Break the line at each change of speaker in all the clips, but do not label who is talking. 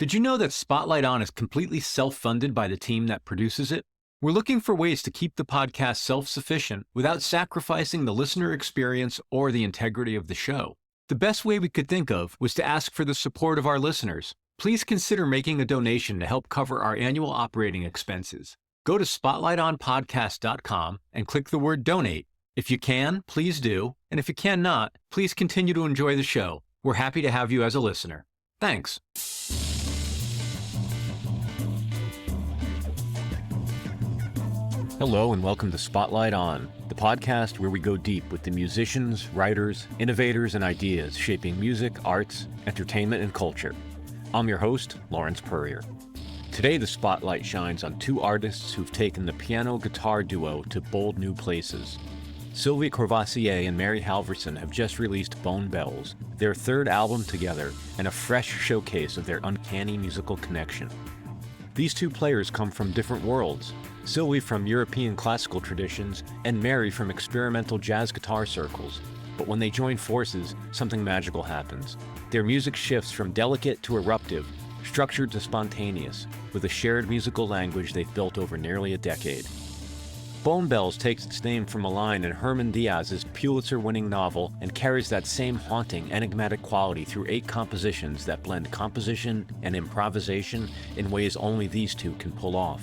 Did you know that Spotlight On is completely self-funded by the team that produces it? We're looking for ways to keep the podcast self-sufficient without sacrificing the listener experience or the integrity of the show. The best way we could think of was to ask for the support of our listeners. Please consider making a donation to help cover our annual operating expenses. Go to spotlightonpodcast.com and click the word donate. If you can, please do. And if you cannot, please continue to enjoy the show. We're happy to have you as a listener. Thanks. Hello and welcome to Spotlight On, the podcast where we go deep with the musicians, writers, innovators, and ideas shaping music, arts, entertainment, and culture. I'm your host, Lawrence Purrier. Today the spotlight shines on two artists who've taken the piano-guitar duo to bold new places. Sylvie Courvoisier and Mary Halvorson have just released Bone Bells, their third album together, and a fresh showcase of their uncanny musical connection. These two players come from different worlds, Sylvie from European classical traditions and Mary from experimental jazz guitar circles. But when they join forces, something magical happens. Their music shifts from delicate to eruptive, structured to spontaneous, with a shared musical language they've built over nearly a decade. Bone Bells takes its name from a line in Herman Diaz's Pulitzer-winning novel and carries that same haunting, enigmatic quality through 8 compositions that blend composition and improvisation in ways only these two can pull off.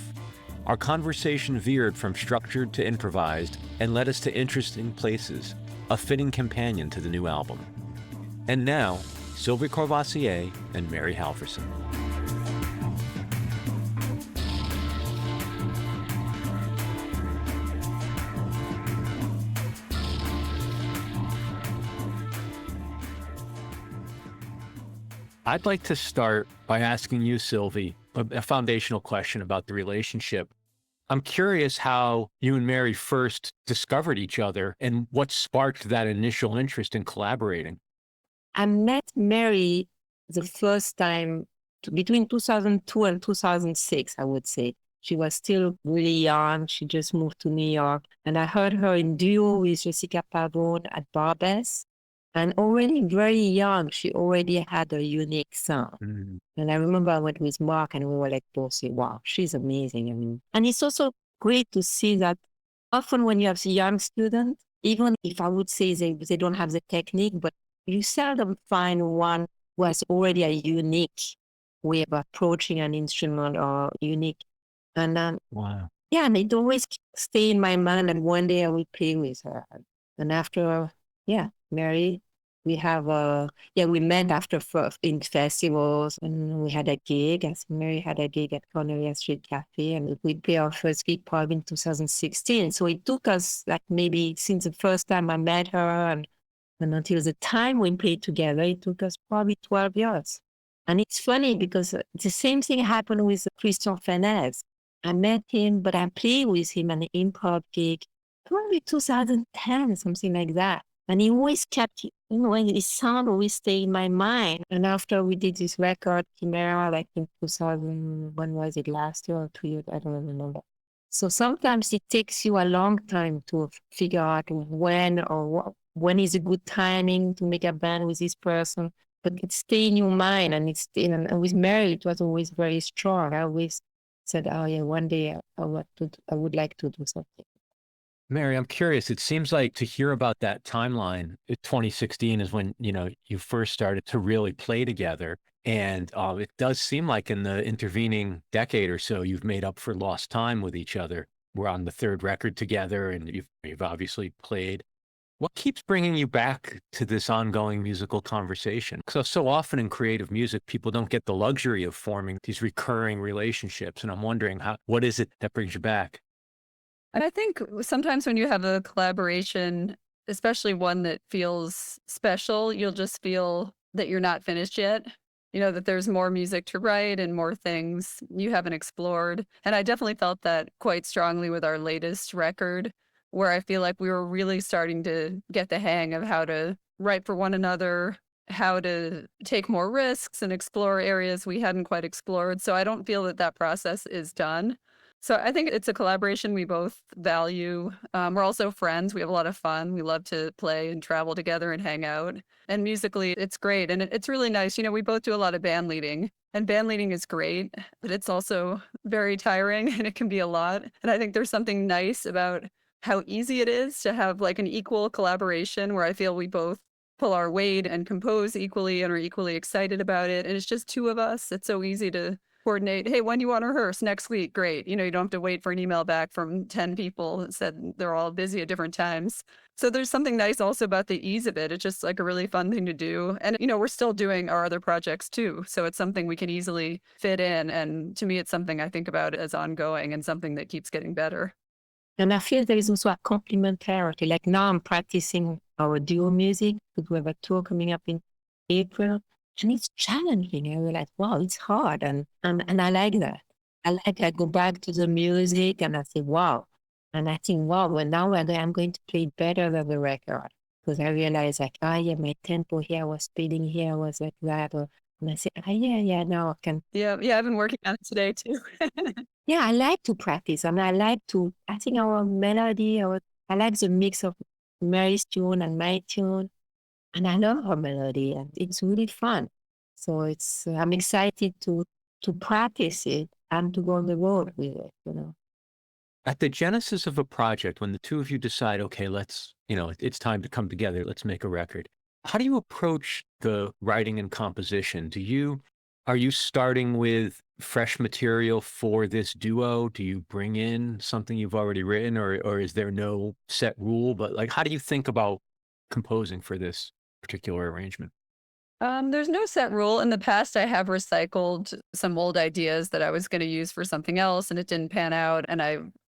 Our conversation veered from structured to improvised and led us to interesting places, a fitting companion to the new album. And now, Sylvie Courvoisier and Mary Halvorson. I'd like to start by asking you, Sylvie, a foundational question about the relationship. I'm curious how you and Mary first discovered each other and what sparked that initial interest in collaborating.
I met Mary the first time between 2002 and 2006, I would say. She was still really young. She just moved to New York. And I heard her in duo with Jessica Pavone at Barbès. And already very young, she already had a unique sound.
Mm.
And I remember I went with Mark and we were like both say, wow, she's amazing. I mean, and it's also great to see that often when you have young students, even if I would say they don't have the technique, but you seldom find one who has already a unique way of approaching an instrument or unique. And
Wow.
yeah, and it always stay in my mind. And one day I will play with her. And after, Mary, we met after in festivals and we had a gig. As Mary had a gig at Cornelia Street Cafe and we played our first gig probably in 2016. So it took us like maybe since the first time I met her and until the time we played together, it took us probably 12 years. And it's funny because the same thing happened with Christian Fenez. I met him, but I played with him an improv gig, probably 2010, something like that. And he always kept, his sound always stayed in my mind. And after we did this record, Chimera, like in 2000, when was it, last year or 2 years? I don't remember. So sometimes it takes you a long time to figure out when is a good timing to make a band with this person. But it stays in your mind and and with Mary, it was always very strong. I always said, oh yeah, one day I would like to do something.
Mary, I'm curious. It seems like to hear about that timeline, 2016 is when, you first started to really play together. And it does seem like in the intervening decade or so, you've made up for lost time with each other. We're on the third record together and you've obviously played. What keeps bringing you back to this ongoing musical conversation? So often in creative music, people don't get the luxury of forming these recurring relationships. And I'm wondering, what is it that brings you back?
And I think sometimes when you have a collaboration, especially one that feels special, you'll just feel that you're not finished yet. That there's more music to write and more things you haven't explored. And I definitely felt that quite strongly with our latest record, where I feel like we were really starting to get the hang of how to write for one another, how to take more risks and explore areas we hadn't quite explored. So I don't feel that process is done. So I think it's a collaboration we both value. We're also friends. We have a lot of fun. We love to play and travel together and hang out. And musically, it's great. And it's really nice. We both do a lot of band leading. And band leading is great, but it's also very tiring and it can be a lot. And I think there's something nice about how easy it is to have like an equal collaboration where I feel we both pull our weight and compose equally and are equally excited about it. And it's just two of us. It's so easy to coordinate. Hey, when do you want to rehearse? Next week. Great. You don't have to wait for an email back from 10 people that said they're all busy at different times. So there's something nice also about the ease of it. It's just like a really fun thing to do. And, we're still doing our other projects too. So it's something we can easily fit in. And to me, it's something I think about as ongoing and something that keeps getting better.
And I feel there is also a complementarity. Like now I'm practicing our duo music because we have a tour coming up in April. And it's challenging. I realize, wow, it's hard. And I like that. I go back to the music and I say, wow. And I think, wow, well, now I'm going to play better than the record. Because I realize like, yeah, my tempo here was speeding here was like that. And I say, yeah, now I can.
Yeah, I've been working on it today too.
Yeah, I like to practice. And I think our melody, I like the mix of Mary's tune and my tune. And I love her melody and it's really fun. So I'm excited to practice it and to go on the road with it.
At the genesis of a project, when the two of you decide, okay, let's, it's time to come together, let's make a record. How do you approach the writing and composition? Are you starting with fresh material for this duo? Do you bring in something you've already written or is there no set rule? But like, how do you think about composing for this particular arrangement?
There's no set rule. In the past, I have recycled some old ideas that I was going to use for something else and it didn't pan out. And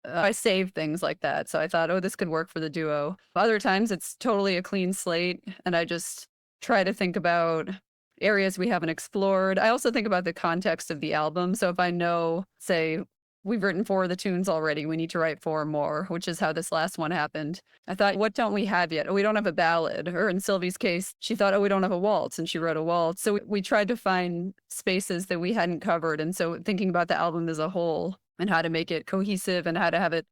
I saved things like that. So I thought, oh, this could work for the duo. Other times it's totally a clean slate. And I just try to think about areas we haven't explored. I also think about the context of the album. So if I know, say, we've written 4 of the tunes already, we need to write 4 more, which is how this last one happened. I thought, what don't we have yet? Oh, we don't have a ballad. Or in Sylvie's case, she thought, oh, we don't have a waltz, and she wrote a waltz. So we tried to find spaces that we hadn't covered. And so thinking about the album as a whole and how to make it cohesive and how to have it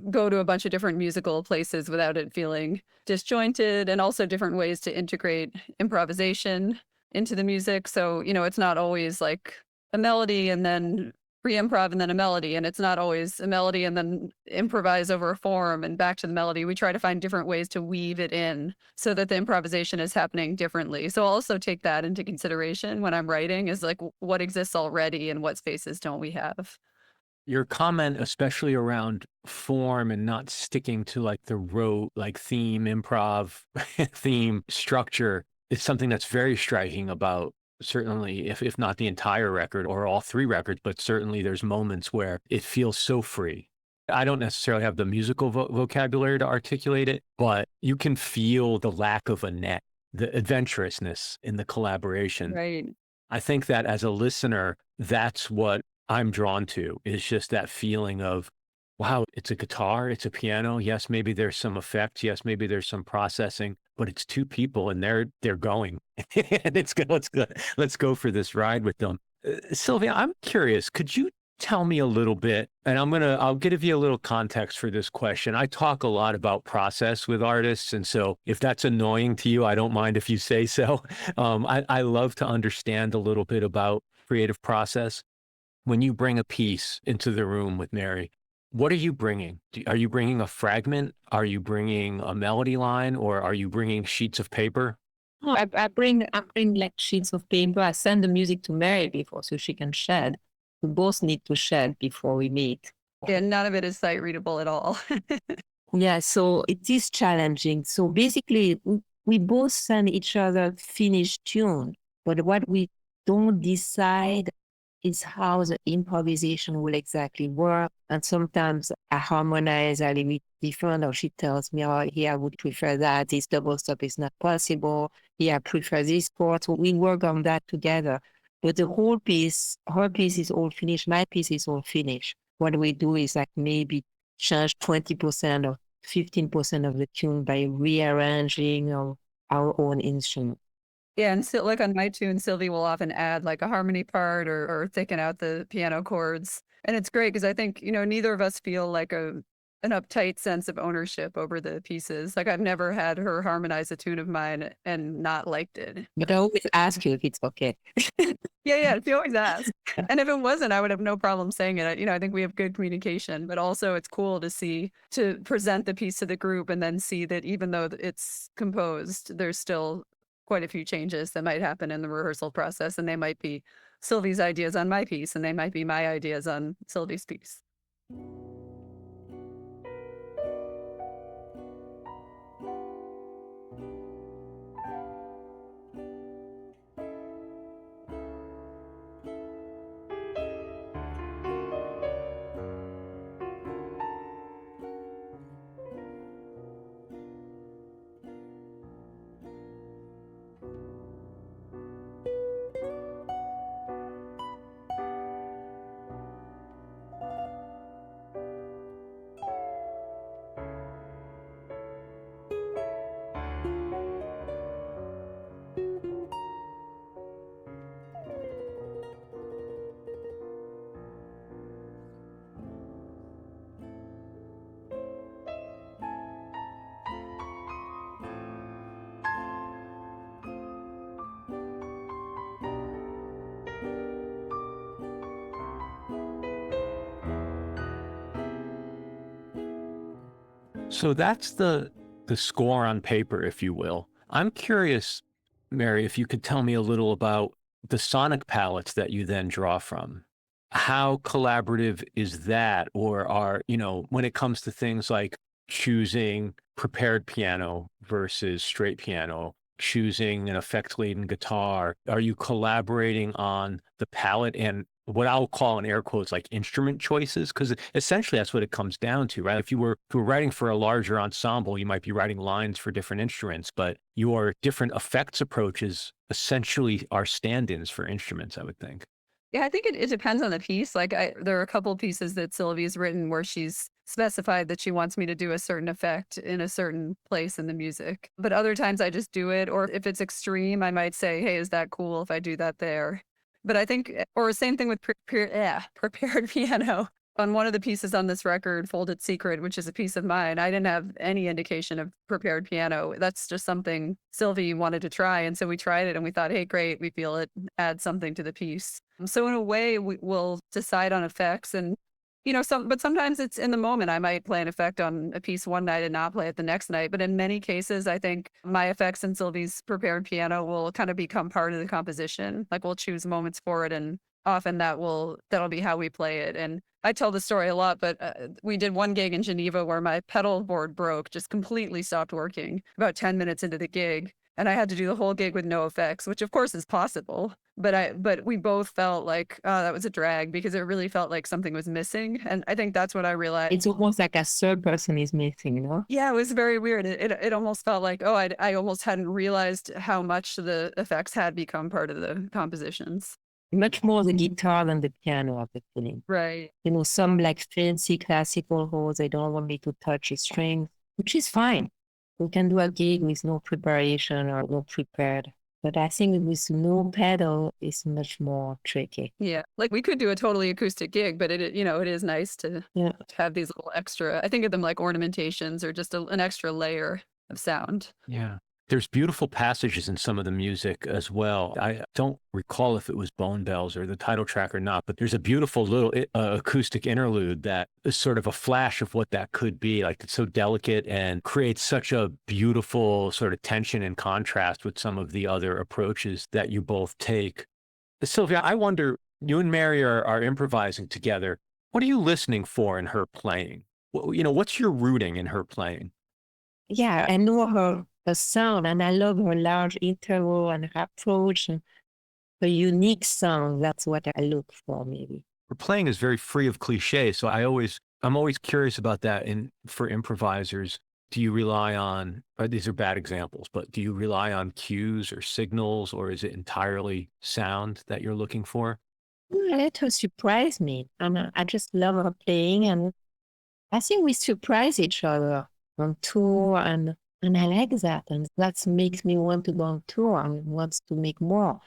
go to a bunch of different musical places without it feeling disjointed, and also different ways to integrate improvisation into the music. So, it's not always like a melody and then pre-improv and then a melody, and it's not always a melody and then improvise over a form and back to the melody. We try to find different ways to weave it in so that the improvisation is happening differently. So I'll also take that into consideration when I'm writing, is like what exists already and what spaces don't we have.
Your comment, especially around form and not sticking to like the rote, like theme, improv, theme structure, is something that's very striking about certainly, if not the entire record or all 3 records, but certainly there's moments where it feels so free. I don't necessarily have the musical vocabulary to articulate it, but you can feel the lack of a net, the adventurousness in the collaboration.
Right.
I think that as a listener, that's what I'm drawn to, is just that feeling of, wow, it's a guitar, it's a piano. Yes, maybe there's some effects. Yes, maybe there's some processing, but it's 2 people and they're going. And it's good. Let's go for this ride with them. Sylvia, I'm curious, could you tell me a little bit, and I'll give you a little context for this question. I talk a lot about process with artists, and so if that's annoying to you, I don't mind if you say so. I love to understand a little bit about creative process. When you bring a piece into the room with Mary, what are you bringing? Are you bringing a fragment? Are you bringing a melody line, or are you bringing sheets of paper?
Oh, I bring like sheets of paper. I send the music to Mary before so she can shed. We both need to shed before we meet.
Yeah, none of it is sight readable at all.
Yeah, so it is challenging. So basically, we both send each other finished tune, but what we don't decide is how the improvisation will exactly work. And sometimes I harmonize a little bit different, or she tells me, oh, here I would prefer that. This double stop is not possible. Here I prefer this chord. So we work on that together. But the whole piece, her piece is all finished. My piece is all finished. What we do is like maybe change 20% or 15% of the tune by rearranging our own instrument.
Yeah, and so like on my tune, Sylvie will often add like a harmony part or thicken out the piano chords. And it's great because I think, neither of us feel like an uptight sense of ownership over the pieces. Like I've never had her harmonize a tune of mine and not liked it.
But I always ask you if it's okay.
Yeah, she always asks. And if it wasn't, I would have no problem saying it. I think we have good communication, but also it's cool to present the piece to the group and then see that even though it's composed, there's still quite a few changes that might happen in the rehearsal process. And they might be Sylvie's ideas on my piece, and they might be my ideas on Sylvie's piece.
So that's the score on paper, if you will. I'm curious, Mary, if you could tell me a little about the sonic palettes that you then draw from. How collaborative is that? Or when it comes to things like choosing prepared piano versus straight piano, choosing an effect laden guitar, are you collaborating on the palette and what I'll call in air quotes like instrument choices? Because essentially that's what it comes down to, right? If you were writing for a larger ensemble, you might be writing lines for different instruments, but your different effects approaches essentially are stand-ins for instruments, I would think.
Yeah, I think it depends on the piece. Like there are a couple pieces that Sylvie's written where she's specified that she wants me to do a certain effect in a certain place in the music. But other times I just do it. Or if it's extreme, I might say, hey, is that cool if I do that there? But I think, or same thing with prepared piano. On one of the pieces on this record, Folded Secret, which is a piece of mine, I didn't have any indication of prepared piano. That's just something Sylvie wanted to try. And so we tried it and we thought, hey, great, we feel it adds something to the piece. So in a way, we will decide on effects and, but sometimes it's in the moment. I might play an effect on a piece one night and not play it the next night. But in many cases, I think my effects and Sylvie's prepared piano will kind of become part of the composition. Like we'll choose moments for it, and often that'll be how we play it. And I tell the story a lot, but we did one gig in Geneva where my pedal board broke, just completely stopped working about 10 minutes into the gig. And I had to do the whole gig with no effects, which of course is possible. But we both felt like, oh, that was a drag because it really felt like something was missing. And I think that's what I realized.
It's almost like a third person is missing.
Yeah, it was very weird. It almost felt like, oh, I almost hadn't realized how much the effects had become part of the compositions.
Much more the guitar than the piano, of the feeling.
Right.
Some like fancy classical hosts, they don't want me to touch a string, which is fine. We can do a gig with no preparation or no prepared. But I think with no pedal, it's much more tricky.
Yeah, like we could do a totally acoustic gig, but it is nice to have these little extra, I think of them like ornamentations or just an extra layer of sound.
Yeah. There's beautiful passages in some of the music as well. I don't recall if it was Bone Bells or the title track or not, but there's a beautiful little acoustic interlude that is sort of a flash of what that could be. Like it's so delicate and creates such a beautiful sort of tension and contrast with some of the other approaches that you both take. Sylvia, I wonder, you and Mary are improvising together. What are you listening for in her playing? What's your rooting in her playing?
Yeah, I know her sound, and I love her large interval and her approach, and her unique sound. That's what I look for, maybe.
Her playing is very free of cliche, so I'm always curious about that. And for improvisers, do you rely on? These are bad examples, but do you rely on cues or signals, or is it entirely sound that you're looking for?
I let her surprise me, and I just love her playing, and I think we surprise each other on tour, and And I like that. And that makes me want to go on tour and wants to make more.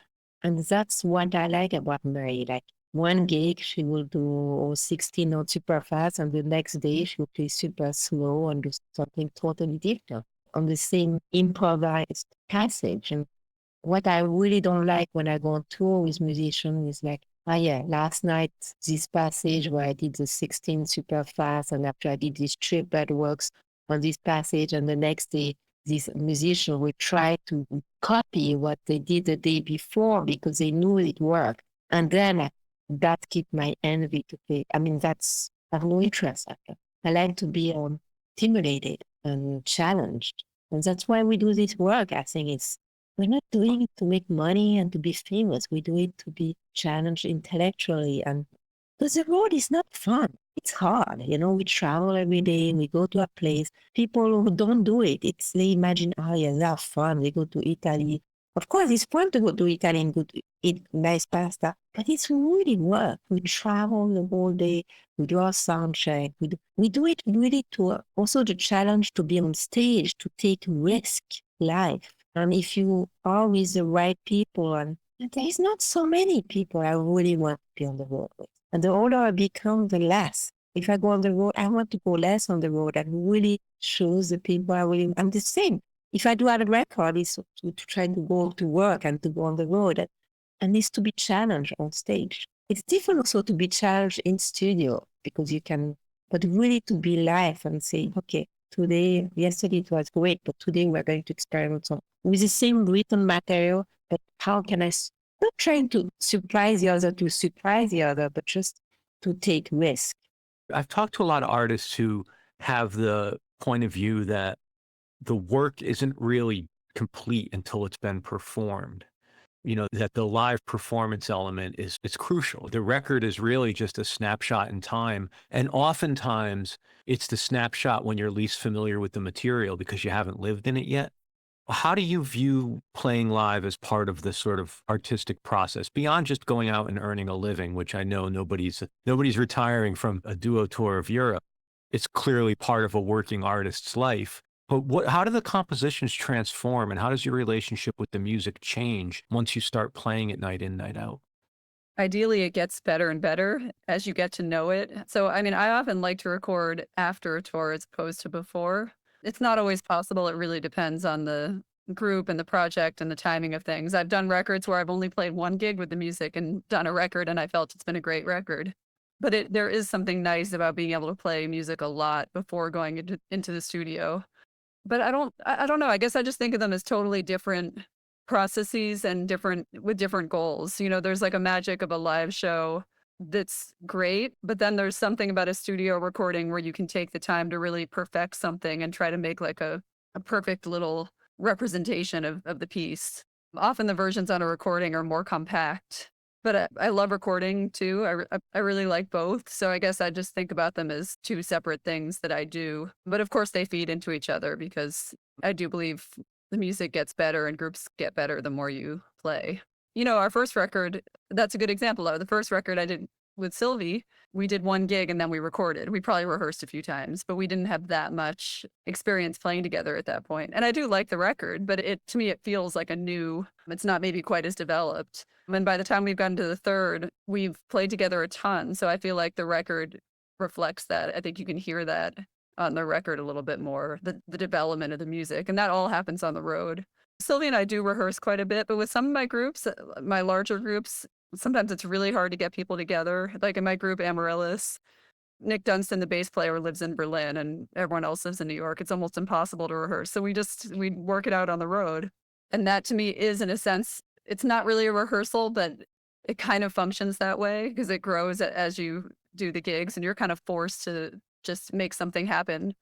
And that's what I like about Mary. Like one gig, she will do 16 notes super fast, and the next day she will play super slow and do something totally different on the same improvised passage. And what I really don't like when I go on tour with musicians is like, yeah, last night, this passage where I did the 16 super fast, and after I did this trip that works on this passage, and the next day, this musician will try to copy what they did the day before because they knew it worked. And then that keep my envy to play. I mean, I have no interest after. I like to be stimulated and challenged. And that's why we do this work. I think we're not doing it to make money and to be famous. We do it to be challenged intellectually. And because the road is not fun. It's hard. We travel every day. We go to a place. People who don't do it, they imagine, oh yeah, that's fun. They go to Italy. Of course, it's fun to go to Italy and go to eat nice pasta, but it's really work. We travel the whole day. We do our sound check. We do it really to also the challenge to be on stage, to take risk live. And if you are with the right people, and there's not so many people I really want to be on the road with. And the older I become, the less. If I go on the road, I want to go less on the road and really shows the people I'm the same. If I do have a record, it's to try to go to work and to go on the road and needs to be challenged on stage. It's different also to be challenged in studio because but really to be live and say, okay, yesterday it was great, but today we're going to experiment with the same written material, but how can not trying to surprise the other, but just to take risk.
I've talked to a lot of artists who have the point of view that the work isn't really complete until it's been performed. That the live performance element is crucial. The record is really just a snapshot in time. And oftentimes it's the snapshot when you're least familiar with the material because you haven't lived in it yet. How do you view playing live as part of the sort of artistic process beyond just going out and earning a living, which I know nobody's retiring from a duo tour of Europe. It's clearly part of a working artist's life. But how do the compositions transform, and how does your relationship with the music change once you start playing it night in, night out?
Ideally, it gets better and better as you get to know it. So, I mean, I often like to record after a tour as opposed to before. It's not always possible. It really depends on the group and the project and the timing of things. I've done records where I've only played one gig with the music and done a record, and I felt it's been a great record. But there is something nice about being able to play music a lot before going into the studio. But I don't know. I guess I just think of them as totally different processes and with different goals. There's like a magic of a live show that's great, but then there's something about a studio recording where you can take the time to really perfect something and try to make like a perfect little representation of the piece. Often the versions on a recording are more compact, but I love recording too. I really like both. So I guess I just think about them as two separate things that I do. But of course they feed into each other because I do believe the music gets better and groups get better the more you play. Our first record, that's a good example of the first record I did with Sylvie. We did one gig and then we recorded. We probably rehearsed a few times, but we didn't have that much experience playing together at that point. And I do like the record, but to me, it feels like it's not maybe quite as developed. And by the time we've gotten to the third, we've played together a ton. So I feel like the record reflects that. I think you can hear that on the record a little bit more, the development of the music. And that all happens on the road. Sylvie and I do rehearse quite a bit, but with some of my groups, my larger groups, sometimes it's really hard to get people together. Like in my group, Amaryllis, Nick Dunstan, the bass player, lives in Berlin and everyone else lives in New York. It's almost impossible to rehearse. So we work it out on the road. And that to me is, in a sense, it's not really a rehearsal, but it kind of functions that way because it grows as you do the gigs and you're kind of forced to just make something happen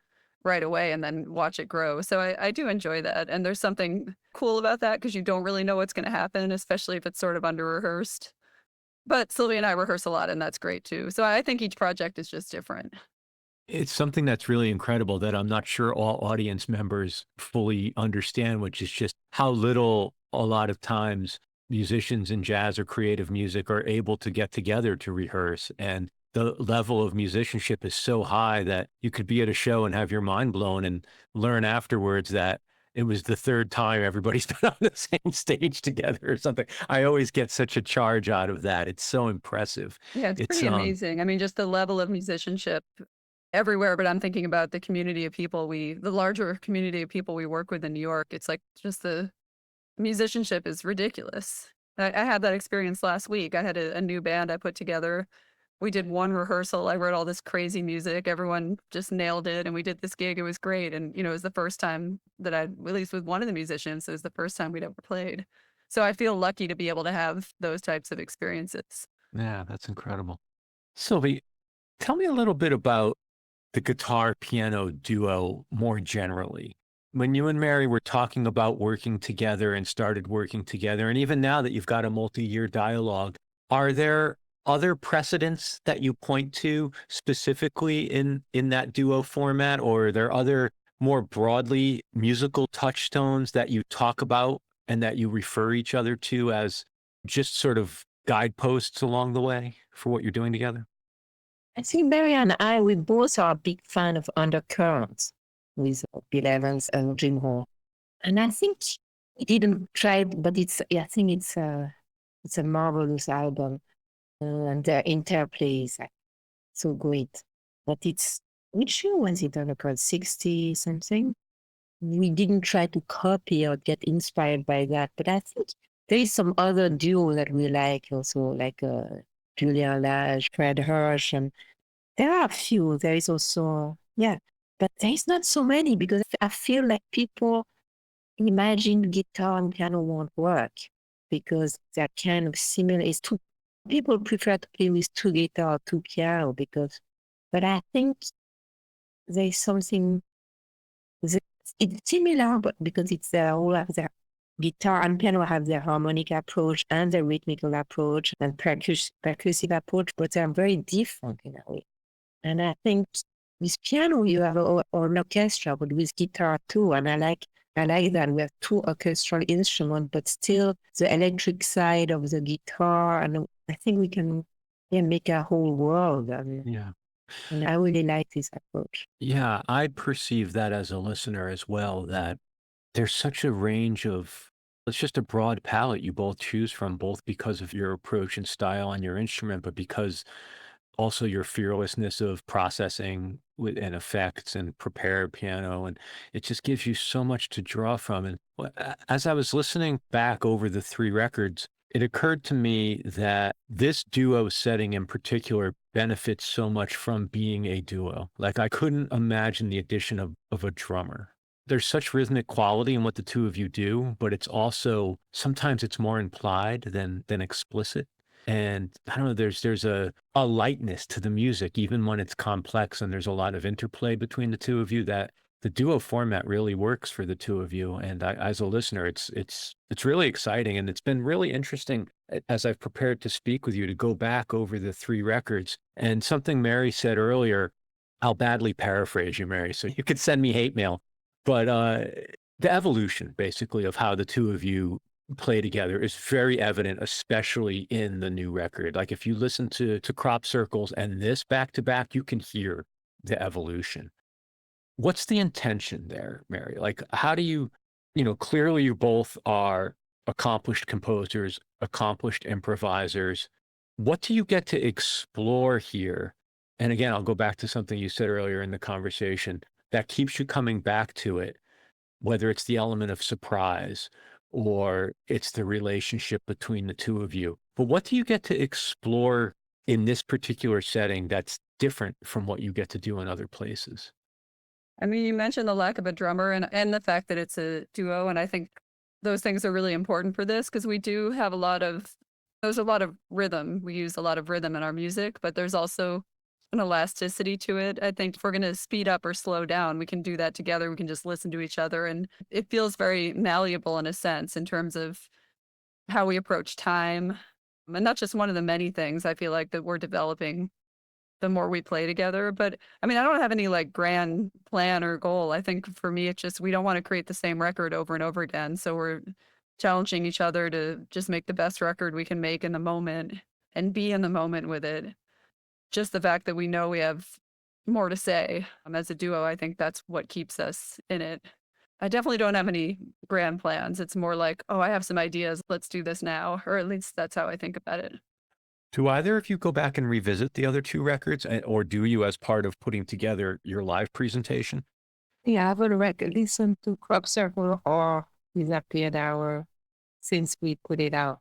right away and then watch it grow. So I do enjoy that. And there's something cool about that because you don't really know what's going to happen, especially if it's sort of under rehearsed. But Sylvie and I rehearse a lot and that's great too. So I think each project is just different.
It's something that's really incredible that I'm not sure all audience members fully understand, which is just how little a lot of times musicians in jazz or creative music are able to get together to rehearse. And the level of musicianship is so high that you could be at a show and have your mind blown and learn afterwards that it was the third time everybody's been on the same stage together or something. I always get such a charge out of that. It's so impressive.
Yeah, it's
It's
pretty amazing. I mean, just the level of musicianship everywhere, but I'm thinking about the community of people the larger community of people we work with in New York. It's like just the musicianship is ridiculous. I had that experience last week. I had a new band I put together. We did one rehearsal. I wrote all this crazy music. Everyone just nailed it. And we did this gig. It was great. And, it was the first time that at least with one of the musicians, it was the first time we'd ever played. So I feel lucky to be able to have those types of experiences.
Yeah, that's incredible. Sylvie, tell me a little bit about the guitar piano duo more generally. When you and Mary were talking about working together and started working together, and even now that you've got a multi-year dialogue, are there other precedents that you point to specifically in that duo format, or are there other more broadly musical touchstones that you talk about and that you refer each other to as just sort of guideposts along the way for what you're doing together?
I think Mary and I, we both are a big fan of Undercurrents with Bill Evans and Jim Hall. And I think we didn't try it, but I think it's a marvelous album. And their interplay is so great. But which year was it, Undercurrents? 60 something? We didn't try to copy or get inspired by that. But I think there is some other duo that we like also, like Julia Lage, Fred Hirsch, and there are a few. There is also, but there is not so many because I feel like people imagine guitar and piano won't work because they're kind of similar. People prefer to play with two guitar, two piano but I think there's something, it's similar, but because they all have their guitar and piano have their harmonic approach and their rhythmical approach and percussive approach, but they're very different in a way. And I think with piano you have an orchestra, but with guitar too. And I like that we have two orchestral instruments, but still the electric side of the guitar. And I think we can make a whole world.
Yeah.
And I really like this approach.
Yeah, I perceive that as a listener as well, that there's such a range of, it's just a broad palette you both choose from, both because of your approach and style on your instrument, but because also your fearlessness of processing and effects and prepared piano. And it just gives you so much to draw from. And as I was listening back over the three records, it occurred to me that this duo setting in particular benefits so much from being a duo. Like I couldn't imagine the addition of a drummer. There's such rhythmic quality in what the two of you do, but it's also, sometimes it's more implied than explicit. And I don't know, there's a lightness to the music, even when it's complex and there's a lot of interplay between the two of you, that the duo format really works for the two of you. And as a listener, it's really exciting. And it's been really interesting as I've prepared to speak with you to go back over the three records. And something Mary said earlier, I'll badly paraphrase you, Mary, so you could send me hate mail. But the evolution, basically, of how the two of you play together is very evident, especially in the new record. Like if you listen to Crop Circles and this back to back, you can hear the evolution. What's the intention there, Mary? Like, how do you clearly you both are accomplished composers, accomplished improvisers. What do you get to explore here? And again, I'll go back to something you said earlier in the conversation that keeps you coming back to it, whether it's the element of surprise or it's the relationship between the two of you. But what do you get to explore in this particular setting that's different from what you get to do in other places?
I mean, you mentioned the lack of a drummer and the fact that it's a duo, and I think those things are really important for this because we do have there's a lot of rhythm. We use a lot of rhythm in our music, but there's also an elasticity to it. I think if we're going to speed up or slow down, we can do that together. We can just listen to each other, and it feels very malleable in a sense in terms of how we approach time. And that's just one of the many things I feel like that we're developing the more we play together. But I mean, I don't have any like grand plan or goal. I think for me, it's just, we don't want to create the same record over and over again. So we're challenging each other to just make the best record we can make in the moment and be in the moment with it. just the fact that we know we have more to say. As a duo, I think that's what keeps us in it. I definitely don't have any grand plans. It's more like, oh, I have some ideas. Let's do this now. Or at least that's how I think about it.
Do either of you go back and revisit the other two records, or do you as part of putting together your live presentation?
Yeah, I have already listened to Crop Circle or Disappeared Hour since we put it out.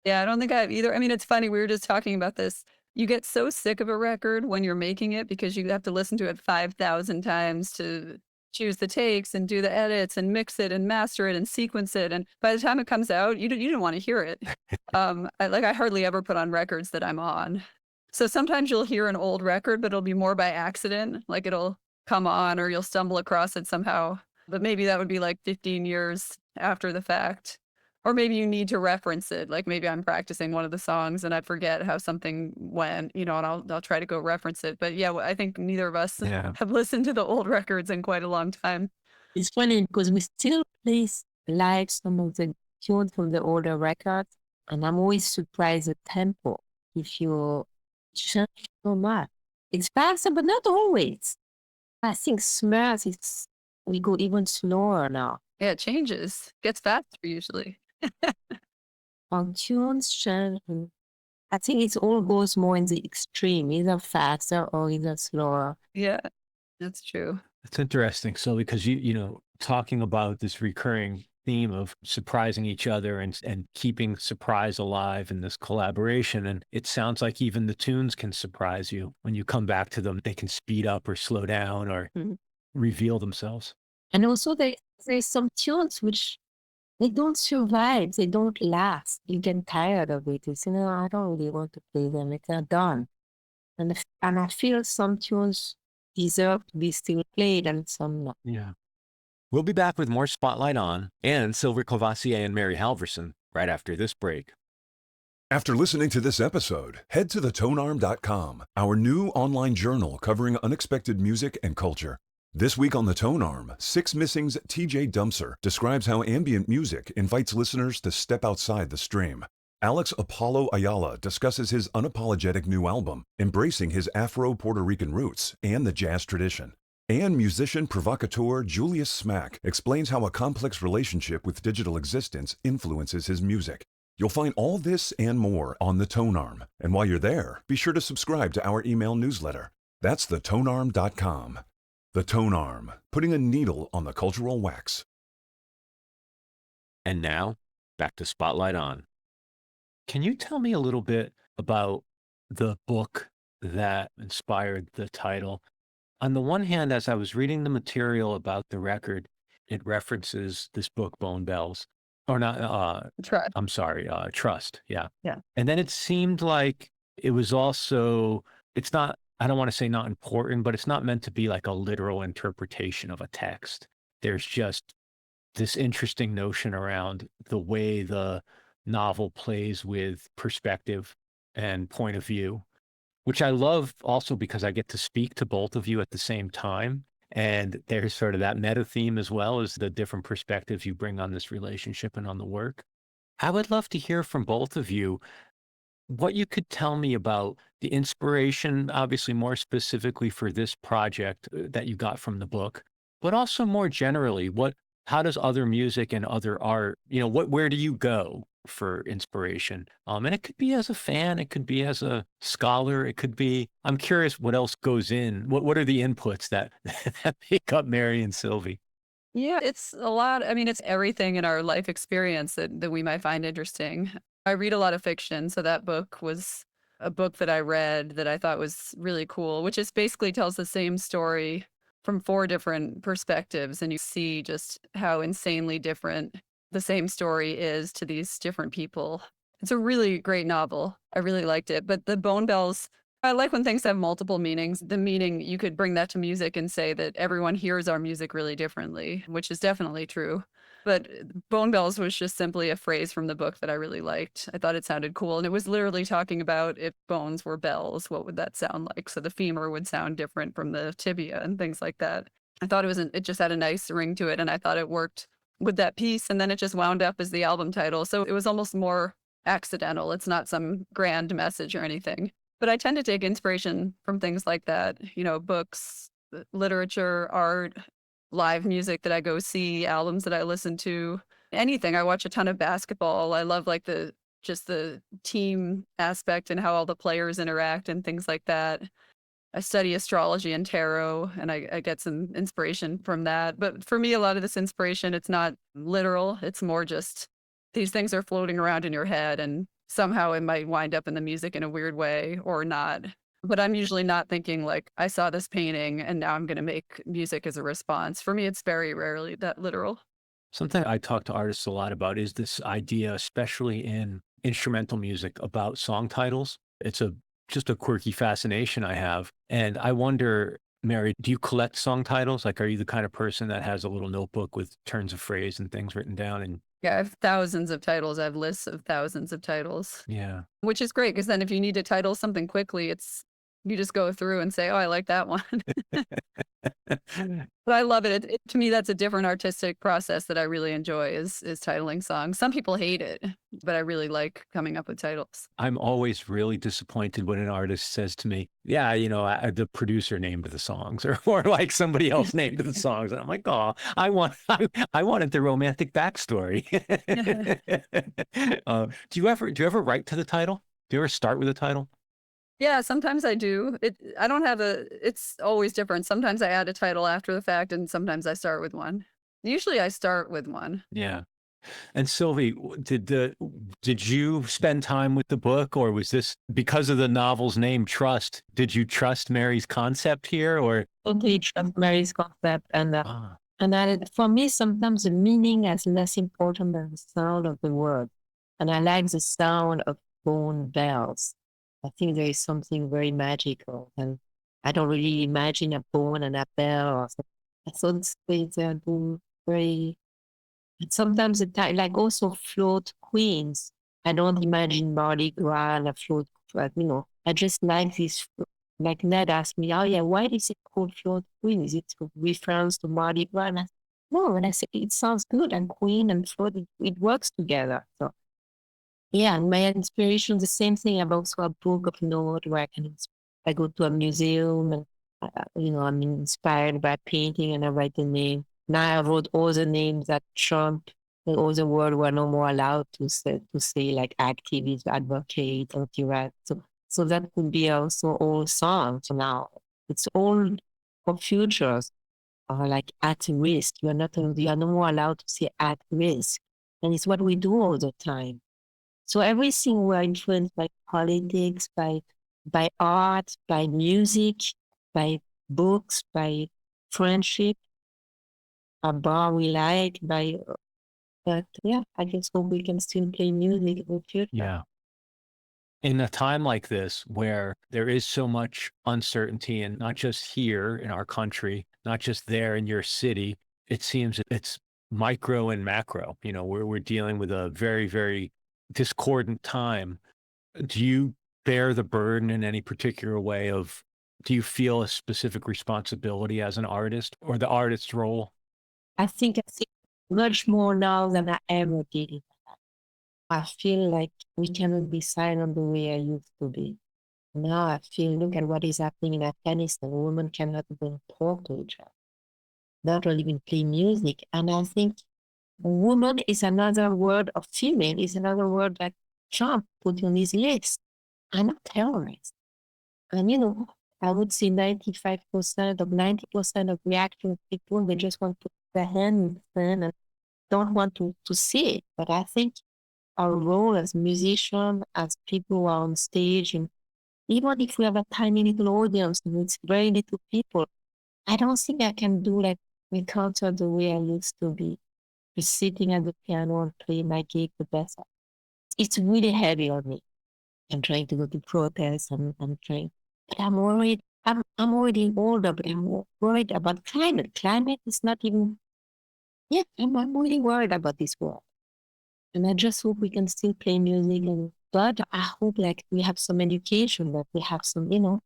Yeah, I don't think I have either. I mean, it's funny. We were just talking about this. You get so sick of a record when you're making it because you have to listen to it 5,000 times to choose the takes and do the edits and mix it and master it and sequence it. And by the time it comes out, you don't want to hear it. I hardly ever put on records that I'm on. So sometimes you'll hear an old record, but it'll be more by accident. Like it'll come on or you'll stumble across it somehow. But maybe that would be like 15 years after the fact. Or maybe you need to reference it. Like maybe I'm practicing one of the songs and I forget how something went, and I'll try to go reference it. But yeah, I think neither of us have listened to the old records in quite a long time.
It's funny because we still play live some of the tunes from the older records, and I'm always surprised at tempo. If you change so much, it's faster, but not always. I think Smurfs we go even slower now.
Yeah, it changes. Gets faster usually.
On tunes change. I think it all goes more in the extreme, either faster or either slower.
Yeah, that's true.
It's interesting. So because talking about this recurring theme of surprising each other and keeping surprise alive in this collaboration. And it sounds like even the tunes can surprise you. When you come back to them, they can speed up or slow down or reveal themselves.
And also there's some tunes which they don't survive. They don't last. You get tired of it. You say, no, I don't really want to play them. It's not done. And I feel some tunes deserve to be still played and some not.
Yeah. We'll be back with more Spotlight On and Sylvie Courvoisier and Mary Halvorson right after this break.
After listening to this episode, head to theToneArm.com, our new online journal covering unexpected music and culture. This week on The Tone Arm, Six Missing's TJ Dumpser describes how ambient music invites listeners to step outside the stream. Alex Apollo Ayala discusses his unapologetic new album, embracing his Afro-Puerto Rican roots and the jazz tradition. And musician provocateur Julius Smack explains how a complex relationship with digital existence influences his music. You'll find all this and more on The Tone Arm. And while you're there, be sure to subscribe to our email newsletter. That's thetonearm.com. The Tone Arm, putting a needle on the cultural wax.
And now, back to Spotlight On. Can you tell me a little bit about the book that inspired the title? On the one hand, as I was reading the material about the record, it references this book, Bone Bells. Or not,
Trust.
I'm sorry, Trust, yeah.
Yeah.
And then it seemed like it was also, it's not, I don't want to say not important, but it's not meant to be like a literal interpretation of a text. There's just this interesting notion around the way the novel plays with perspective and point of view, which I love also because I get to speak to both of you at the same time. And there's sort of that meta theme as well as the different perspectives you bring on this relationship and on the work. I would love to hear from both of you what you could tell me about the inspiration, obviously more specifically for this project that you got from the book, but also more generally, how does other music and other art, where do you go for inspiration? And it could be as a fan, it could be as a scholar, it could be, I'm curious what else goes in. What are the inputs that make up Mary and Sylvie?
Yeah, it's a lot. I mean, it's everything in our life experience that we might find interesting. I read a lot of fiction, so that book was a book that I read that I thought was really cool, which is basically tells the same story from 4 different perspectives, and you see just how insanely different the same story is to these different people. It's a really great novel. I really liked it. But the Bone Bells, I like when things have multiple meanings. The meaning, you could bring that to music and say that everyone hears our music really differently, which is definitely true. But Bone Bells was just simply a phrase from the book that I really liked. I thought it sounded cool. And it was literally talking about if bones were bells, what would that sound like? So the femur would sound different from the tibia and things like that. I thought it just had a nice ring to it. And I thought it worked with that piece. And then it just wound up as the album title. So it was almost more accidental. It's not some grand message or anything. But I tend to take inspiration from things like that, books, literature, art, live music that I go see, albums that I listen to, anything. I watch a ton of basketball. I love like just the team aspect and how all the players interact and things like that. I study astrology and tarot, and I get some inspiration from that. But for me, a lot of this inspiration, it's not literal. It's more just these things are floating around in your head, and somehow it might wind up in the music in a weird way or not. But I'm usually not thinking like, I saw this painting and now I'm going to make music as a response. For me, it's very rarely that literal.
Something I talk to artists a lot about is this idea, especially in instrumental music, about song titles. It's just a quirky fascination I have. And I wonder, Mary, do you collect song titles? Like, are you the kind of person that has a little notebook with turns of phrase and things written down? And
Yeah, I have thousands of titles. I have lists of thousands of titles,
yeah,
which is great because then if you need to title something quickly, you just go through and say, oh, I like that one. But I love it. To me, that's a different artistic process that I really enjoy is titling songs. Some people hate it, but I really like coming up with titles.
I'm always really disappointed when an artist says to me, yeah, the producer named the songs or like somebody else named the songs. And I'm like, oh, I wanted the romantic backstory. Do you ever write to the title? Do you ever start with a title?
Yeah, sometimes I do. I don't have it's always different. Sometimes I add a title after the fact and sometimes I start with one. Usually I start with one.
Yeah. And Sylvie, did you spend time with the book, or was this because of the novel's name, Trust? Did you trust Mary's concept here, or?
Totally trust Mary's concept. For me, sometimes the meaning is less important than the sound of the word. And I like the sound of bone bells. I think there is something very magical, and I don't really imagine a bone and a bell or something. I thought they are very. And sometimes like also float queens. I don't imagine Mardi Gras and a float. I just like this. Like Ned asked me, "Oh yeah, why is it called float queen? Is it a reference to Mardi Gras?" And no, and I said it sounds good, and queen and float it works together. So. Yeah, and my inspiration, the same thing. I've also a book of notes where I go to a museum and, I'm inspired by painting and I write the name. Now I wrote all the names that Trump and all the world were no more allowed to say like activist, advocate, anti-rat. So that could be also all songs now. It's all for futures or like at risk. You are no more allowed to say at risk. And it's what we do all the time. So everything we're influenced by politics, by art, by music, by books, by friendship, a bar we like, but yeah, I just hope we can still play music in the future.
Yeah. In a time like this, where there is so much uncertainty, and not just here in our country, not just there in your city, it seems it's micro and macro. We're dealing with a very, very discordant time. Do you bear the burden in any particular way do you feel a specific responsibility as an artist or the artist's role?
I think much more now than I ever did. I feel like we cannot be silent the way I used to be. Now I feel, look at what is happening in Afghanistan. Women cannot even talk to each other, not even play music. And I think woman is another word, of female is another word that Trump put on his list. I'm not terrorist. And I would say 95% of 90% of reacting people, they just want to put their hand in and don't want to see it. But I think our role as musicians, as people who are on stage, and even if we have a tiny little audience and it's very little people, I don't think I can do like a concert the way I used to be. Just sitting at the piano and playing my gig the best. It's really heavy on me. I'm trying to go to protests and I'm trying, but I'm worried. I'm already older, but I'm worried about climate. Climate is not even, yeah, I'm really worried about this world. And I just hope we can still play music. But I hope like we have some education, that we have some, and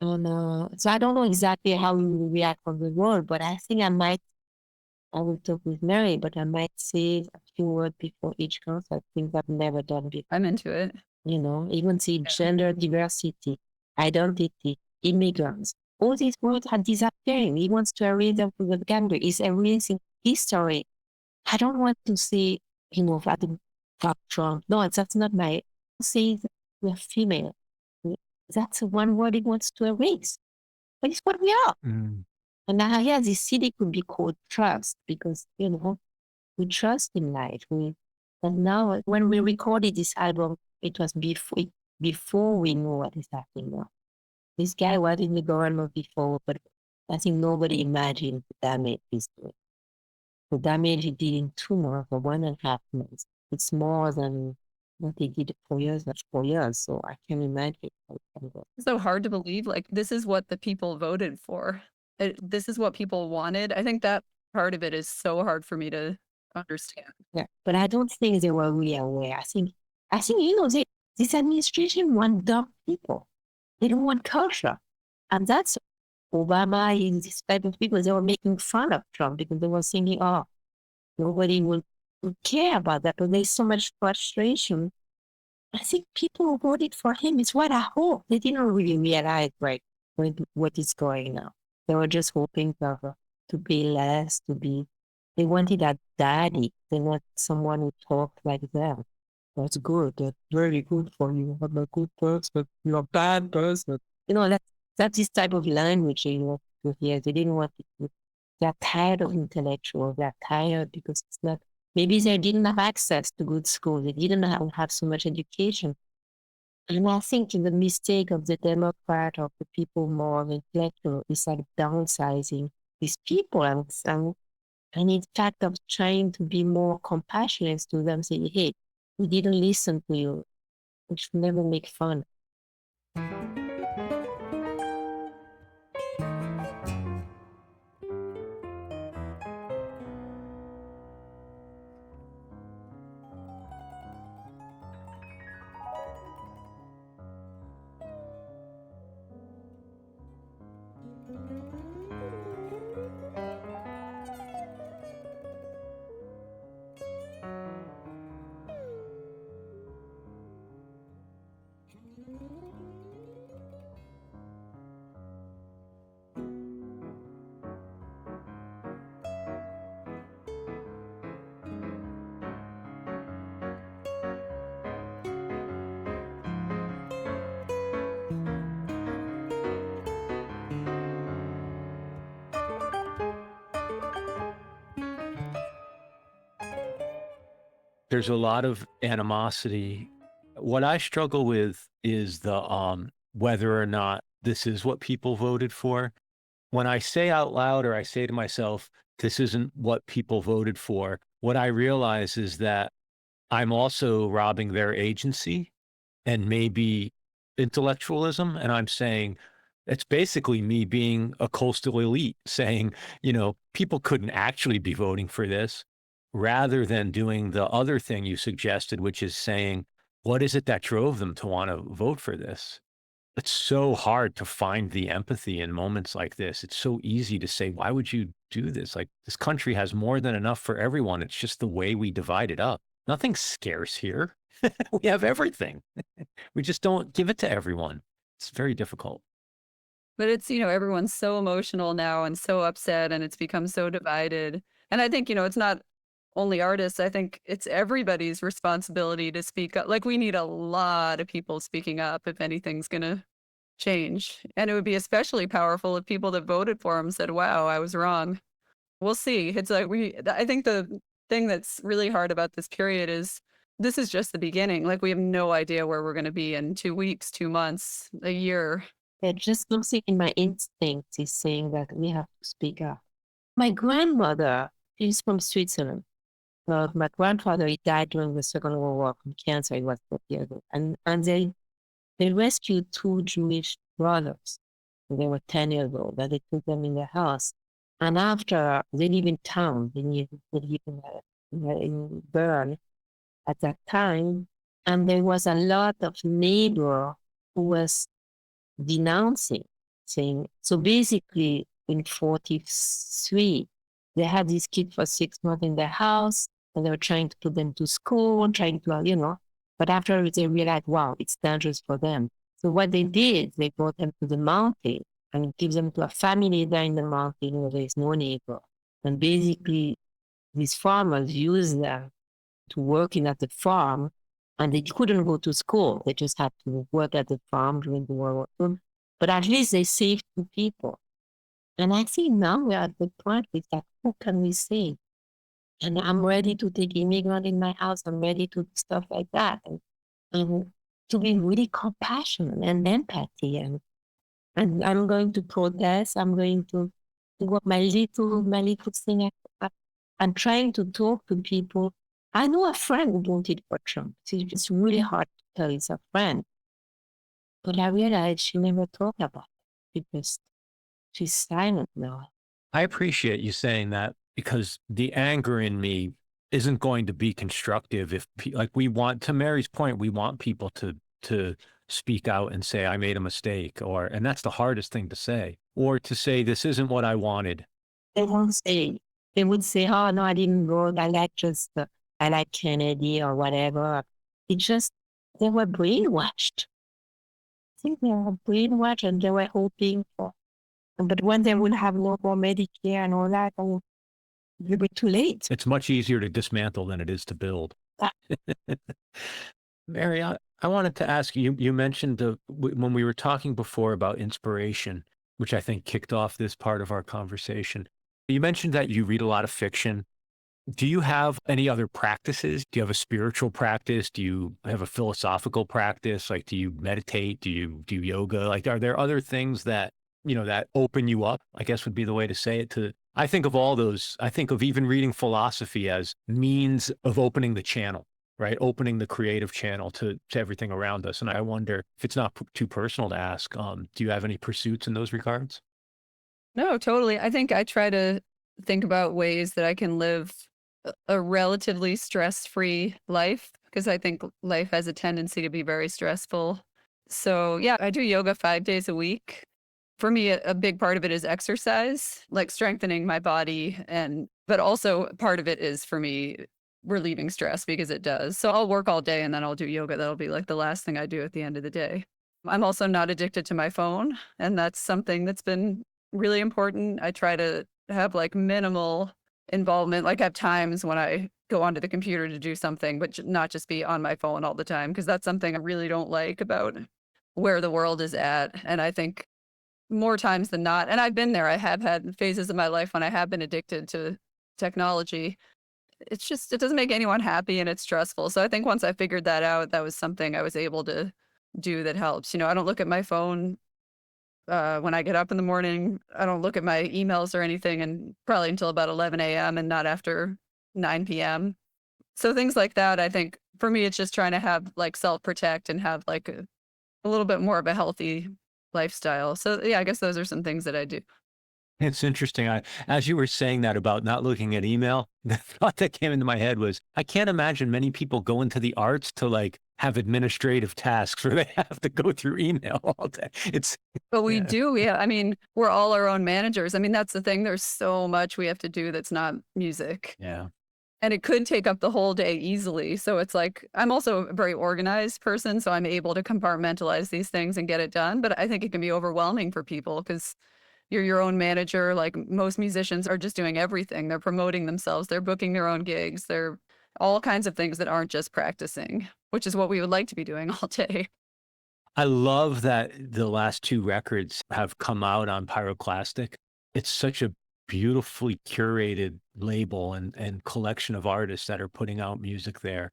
so I don't know exactly how we will react on the world, but I think I will talk with Mary, but I might say a few words before each concert, things I've never done before.
I'm into it.
even see gender diversity, identity, immigrants. All these words are disappearing. He wants to erase them from the vocabulary. He's erasing history. I don't want to say, I think Trump. No, that's not my say we're female. That's one word he wants to erase. But it's what we are.
Mm.
And now, yeah, this CD could be called trust because, we trust in life. And now when we recorded this album, it was before we knew what is happening now. This guy was in the government before, but I think nobody imagined the damage he's doing. The damage he did in 2 months or 1.5 months. It's more than what he did 4 years, not 4 years. So I can imagine how it can go.
It's so hard to believe, like, this is what the people voted for. This is what people wanted. I think that part of it is so hard for me to understand.
Yeah, but I don't think they were really aware. I think this administration want dumb people. They don't want culture. And that's Obama, this type of people, they were making fun of Trump because they were thinking, oh, nobody will care about that. But there's so much frustration. I think people who voted for him, it's what I hope. They didn't really realize what is going now. They were just hoping to pay less, they wanted a daddy. They want someone who talked like them. That's good. That's very good for you. I'm a good person. You're a bad person. That's this type of language they want to hear. They didn't want it. They're tired of intellectuals. They're tired because it's not, maybe they didn't have access to good school. They didn't have so much education. And I think the mistake of the Democrat or the people more intellectual is like downsizing these people and in fact of trying to be more compassionate to them, say, hey, we didn't listen to you. We should never make fun.
There's a lot of animosity. What I struggle with is the whether or not this is what people voted for. When I say out loud or I say to myself, this isn't what people voted for, what I realize is that I'm also robbing their agency and maybe intellectualism. And I'm saying it's basically me being a coastal elite saying, people couldn't actually be voting for this, rather than doing the other thing you suggested, which is saying, what is it that drove them to want to vote for this? It's so hard to find the empathy in moments like this. It's so easy to say, why would you do this? Like, this country has more than enough for everyone. It's just the way we divide it up. Nothing's scarce here. We have everything. We just don't give it to everyone. It's very difficult.
But it's, everyone's so emotional now and so upset, and it's become so divided. And I think, it's not only artists. I think it's everybody's responsibility to speak up. Like, we need a lot of people speaking up if anything's going to change. And it would be especially powerful if people that voted for him said, wow, I was wrong. We'll see. It's like I think the thing that's really hard about this period is this is just the beginning. Like, we have no idea where we're going to be in 2 weeks, 2 months, a year.
Just something in my instinct is saying that we have to speak up. My grandmother is from Switzerland. My grandfather, he died during the Second World War from cancer. He was 40 years old. And they rescued 2 Jewish brothers. They were 10 years old, and they took them in their house. And after, they live in town. They live in Bern at that time. And there was a lot of neighbor who was denouncing, saying, so basically in 43, they had these kids for 6 months in their house, and they were trying to put them to school, trying to, But after they realized, wow, it's dangerous for them. So what they did, they brought them to the mountain and give them to a family there in the mountain where there is no neighbor. And basically, these farmers used them to work in at the farm, and they couldn't go to school. They just had to work at the farm during the World War II. But at least they saved 2 people. And I think now we're at the point with that, who can we save? And I'm ready to take immigrant in my house. I'm ready to do stuff like that. And to be really compassionate and empathy. And I'm going to protest. I'm going to do my little thing. I'm trying to talk to people. I know a friend who voted for Trump. It's really hard to tell it's a friend. But I realized she never talked about it because she's silent now.
I appreciate you saying that because the anger in me isn't going to be constructive if, like, we want, to Mary's point, we want people to speak out and say, I made a mistake, and that's the hardest thing to say, or to say, this isn't what I wanted.
They won't say, they would say, oh, no, I didn't vote. I like Kennedy or whatever. It's just, they were brainwashed. I think they were brainwashed and they were hoping for. But when they will have no more Medicare and all that, it'll be too late.
It's much easier to dismantle than it is to build. Mary, I wanted to ask you, you mentioned when we were talking before about inspiration, which I think kicked off this part of our conversation. You mentioned that you read a lot of fiction. Do you have any other practices? Do you have a spiritual practice? Do you have a philosophical practice? Like, do you meditate? Do you do yoga? Like, are there other things that, that open you up, I guess would be the way to say it. I think of all those, I think of even reading philosophy as means of opening the channel, right? Opening the creative channel to everything around us. And I wonder if it's not too personal to ask, do you have any pursuits in those regards?
No, totally. I think I try to think about ways that I can live a relatively stress-free life, because I think life has a tendency to be very stressful. So yeah, I do yoga 5 days a week. For me, a big part of it is exercise, like strengthening my body. But also part of it is, for me, relieving stress, because it does. So I'll work all day and then I'll do yoga. That'll be like the last thing I do at the end of the day. I'm also not addicted to my phone. And that's something that's been really important. I try to have like minimal involvement. Like, I have times when I go onto the computer to do something, but not just be on my phone all the time, because that's something I really don't like about where the world is at. And I think more times than not, and I've been there, I have had phases of my life when I have been addicted to technology. It's just, it doesn't make anyone happy and it's stressful. So I think once I figured that out, that was something I was able to do that helps. I don't look at my phone when I get up in the morning. I don't look at my emails or anything, and probably until about 11 a.m. and not after 9 p.m. So things like that, I think for me, it's just trying to have like self-protect and have like a little bit more of a healthy lifestyle. So yeah, I guess those are some things that I do.
It's interesting. As you were saying that about not looking at email, the thought that came into my head was, I can't imagine many people go into the arts to like have administrative tasks where they have to go through email all day.
But we do, yeah. I mean, we're all our own managers. I mean, that's the thing. There's so much we have to do that's not music.
Yeah.
And it could take up the whole day easily. So it's like, I'm also a very organized person, so I'm able to compartmentalize these things and get it done. But I think it can be overwhelming for people because you're your own manager. Like, most musicians are just doing everything. They're promoting themselves. They're booking their own gigs. They're all kinds of things that aren't just practicing, which is what we would like to be doing all day.
I love that the last 2 records have come out on Pyroclastic. It's such a beautifully curated label and collection of artists that are putting out music there.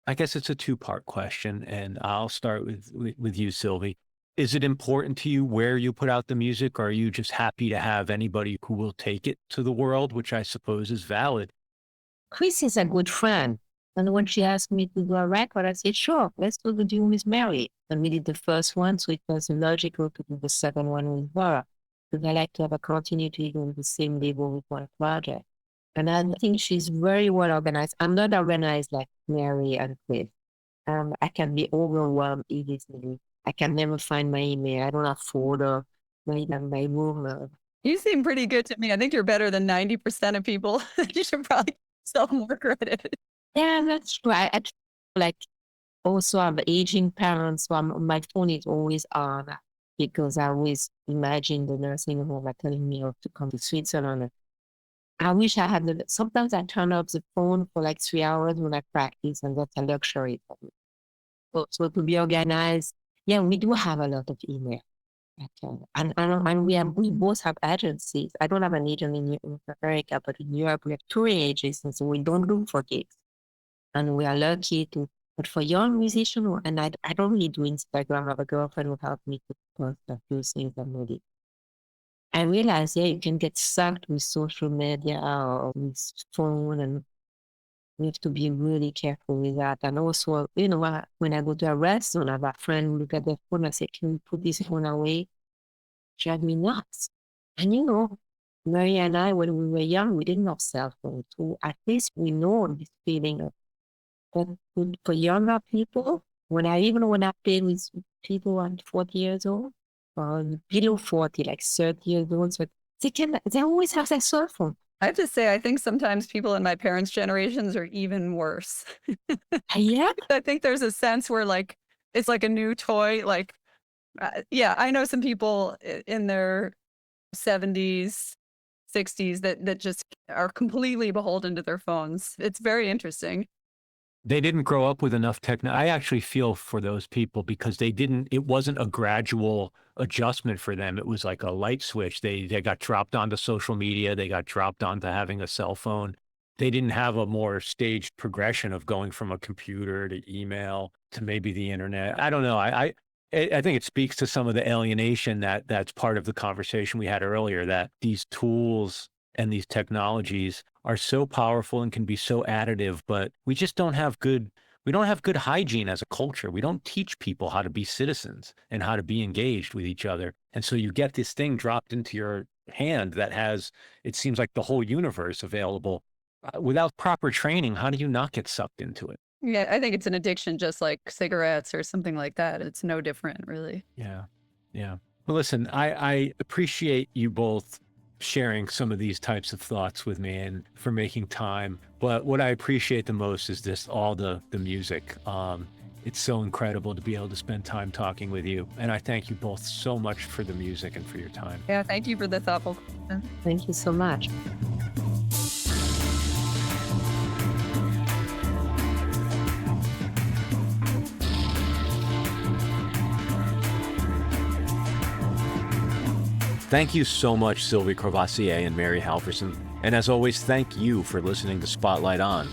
I guess it's a 2-part question, and I'll start with you, Sylvie. Is it important to you where you put out the music, or are you just happy to have anybody who will take it to the world, which I suppose is valid?
Chris is a good friend. And when she asked me to do a record, I said, sure, let's do the deal with Mary. And we did the first one, so it was logical to do the second one with her. Because I like to have a continuity on the same label with one project. And I think she's very well organized. I'm not organized like Mary and Chris. I can be overwhelmed easily. I can never find my email. I don't have folder. My room.
You seem pretty good to me. I think you're better than 90% of people. You should probably give yourself more credit.
Yeah, that's right. Like, also have aging parents, so my phone is always on because I always imagine the nursing home are telling me to come to Switzerland. I wish I had sometimes I turn off the phone for like 3 hours when I practice, and that's a luxury for me. So to be organized, yeah, we do have a lot of email. And we both have agencies. I don't have an agent in America, but in Europe we have touring agencies, so we don't look for gigs. And we are lucky to, but for young musicians, and I don't really do Instagram. I have a girlfriend who helped me to post a few things I'm ready. I realized, yeah, you can get sucked with social media or with phone, and we have to be really careful with that. And also, when I go to a restaurant, I have a friend who look at their phone and say, can we put this phone away? Drive me nuts. And Mary and I, when we were young, we didn't have cell phones. So at least we know this feeling of, but for younger people, when I play with people under 40 years old, or below 40, like 30 years old, so they always have their cell phone.
I have to say, I think sometimes people in my parents' generations are even worse.
Yeah.
I think there's a sense where like, it's like a new toy. Like, yeah, I know some people in their 70s, 60s that just are completely beholden to their phones. It's very interesting.
They didn't grow up with enough I actually feel for those people because it wasn't a gradual adjustment for them. It was like a light switch. They got dropped onto social media. They got dropped onto having a cell phone. They didn't have a more staged progression of going from a computer to email to maybe the internet. I don't know. I think it speaks to some of the alienation that's part of the conversation we had earlier, that these tools and these technologies are so powerful and can be so additive, but we just don't have good hygiene as a culture. We don't teach people how to be citizens and how to be engaged with each other. And so you get this thing dropped into your hand that has, it seems like the whole universe available. Without proper training, how do you not get sucked into it?
Yeah, I think it's an addiction just like cigarettes or something like that. It's no different, really.
Yeah. Yeah. Well, listen, I appreciate you both sharing some of these types of thoughts with me and for making time. But what I appreciate the most is all the music. It's so incredible to be able to spend time talking with you. And I thank you both so much for the music and for your time.
Yeah, thank you for the thoughtful question.
Thank you so much.
Thank you so much, Sylvie Courvoisier and Mary Halvorson. And as always, thank you for listening to Spotlight On.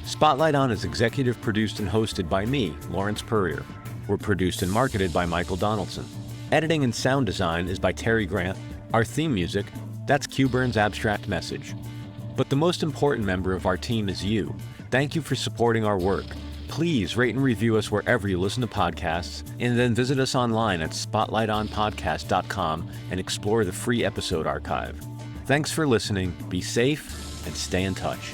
Spotlight On is executive produced and hosted by me, Lawrence Purrier. We're produced and marketed by Michael Donaldson. Editing and sound design is by Terry Grant. Our theme music, that's Q-Burn's Abstract Message. But the most important member of our team is you. Thank you for supporting our work. Please rate and review us wherever you listen to podcasts, and then visit us online at spotlightonpodcast.com and explore the free episode archive. Thanks for listening, be safe, and stay in touch.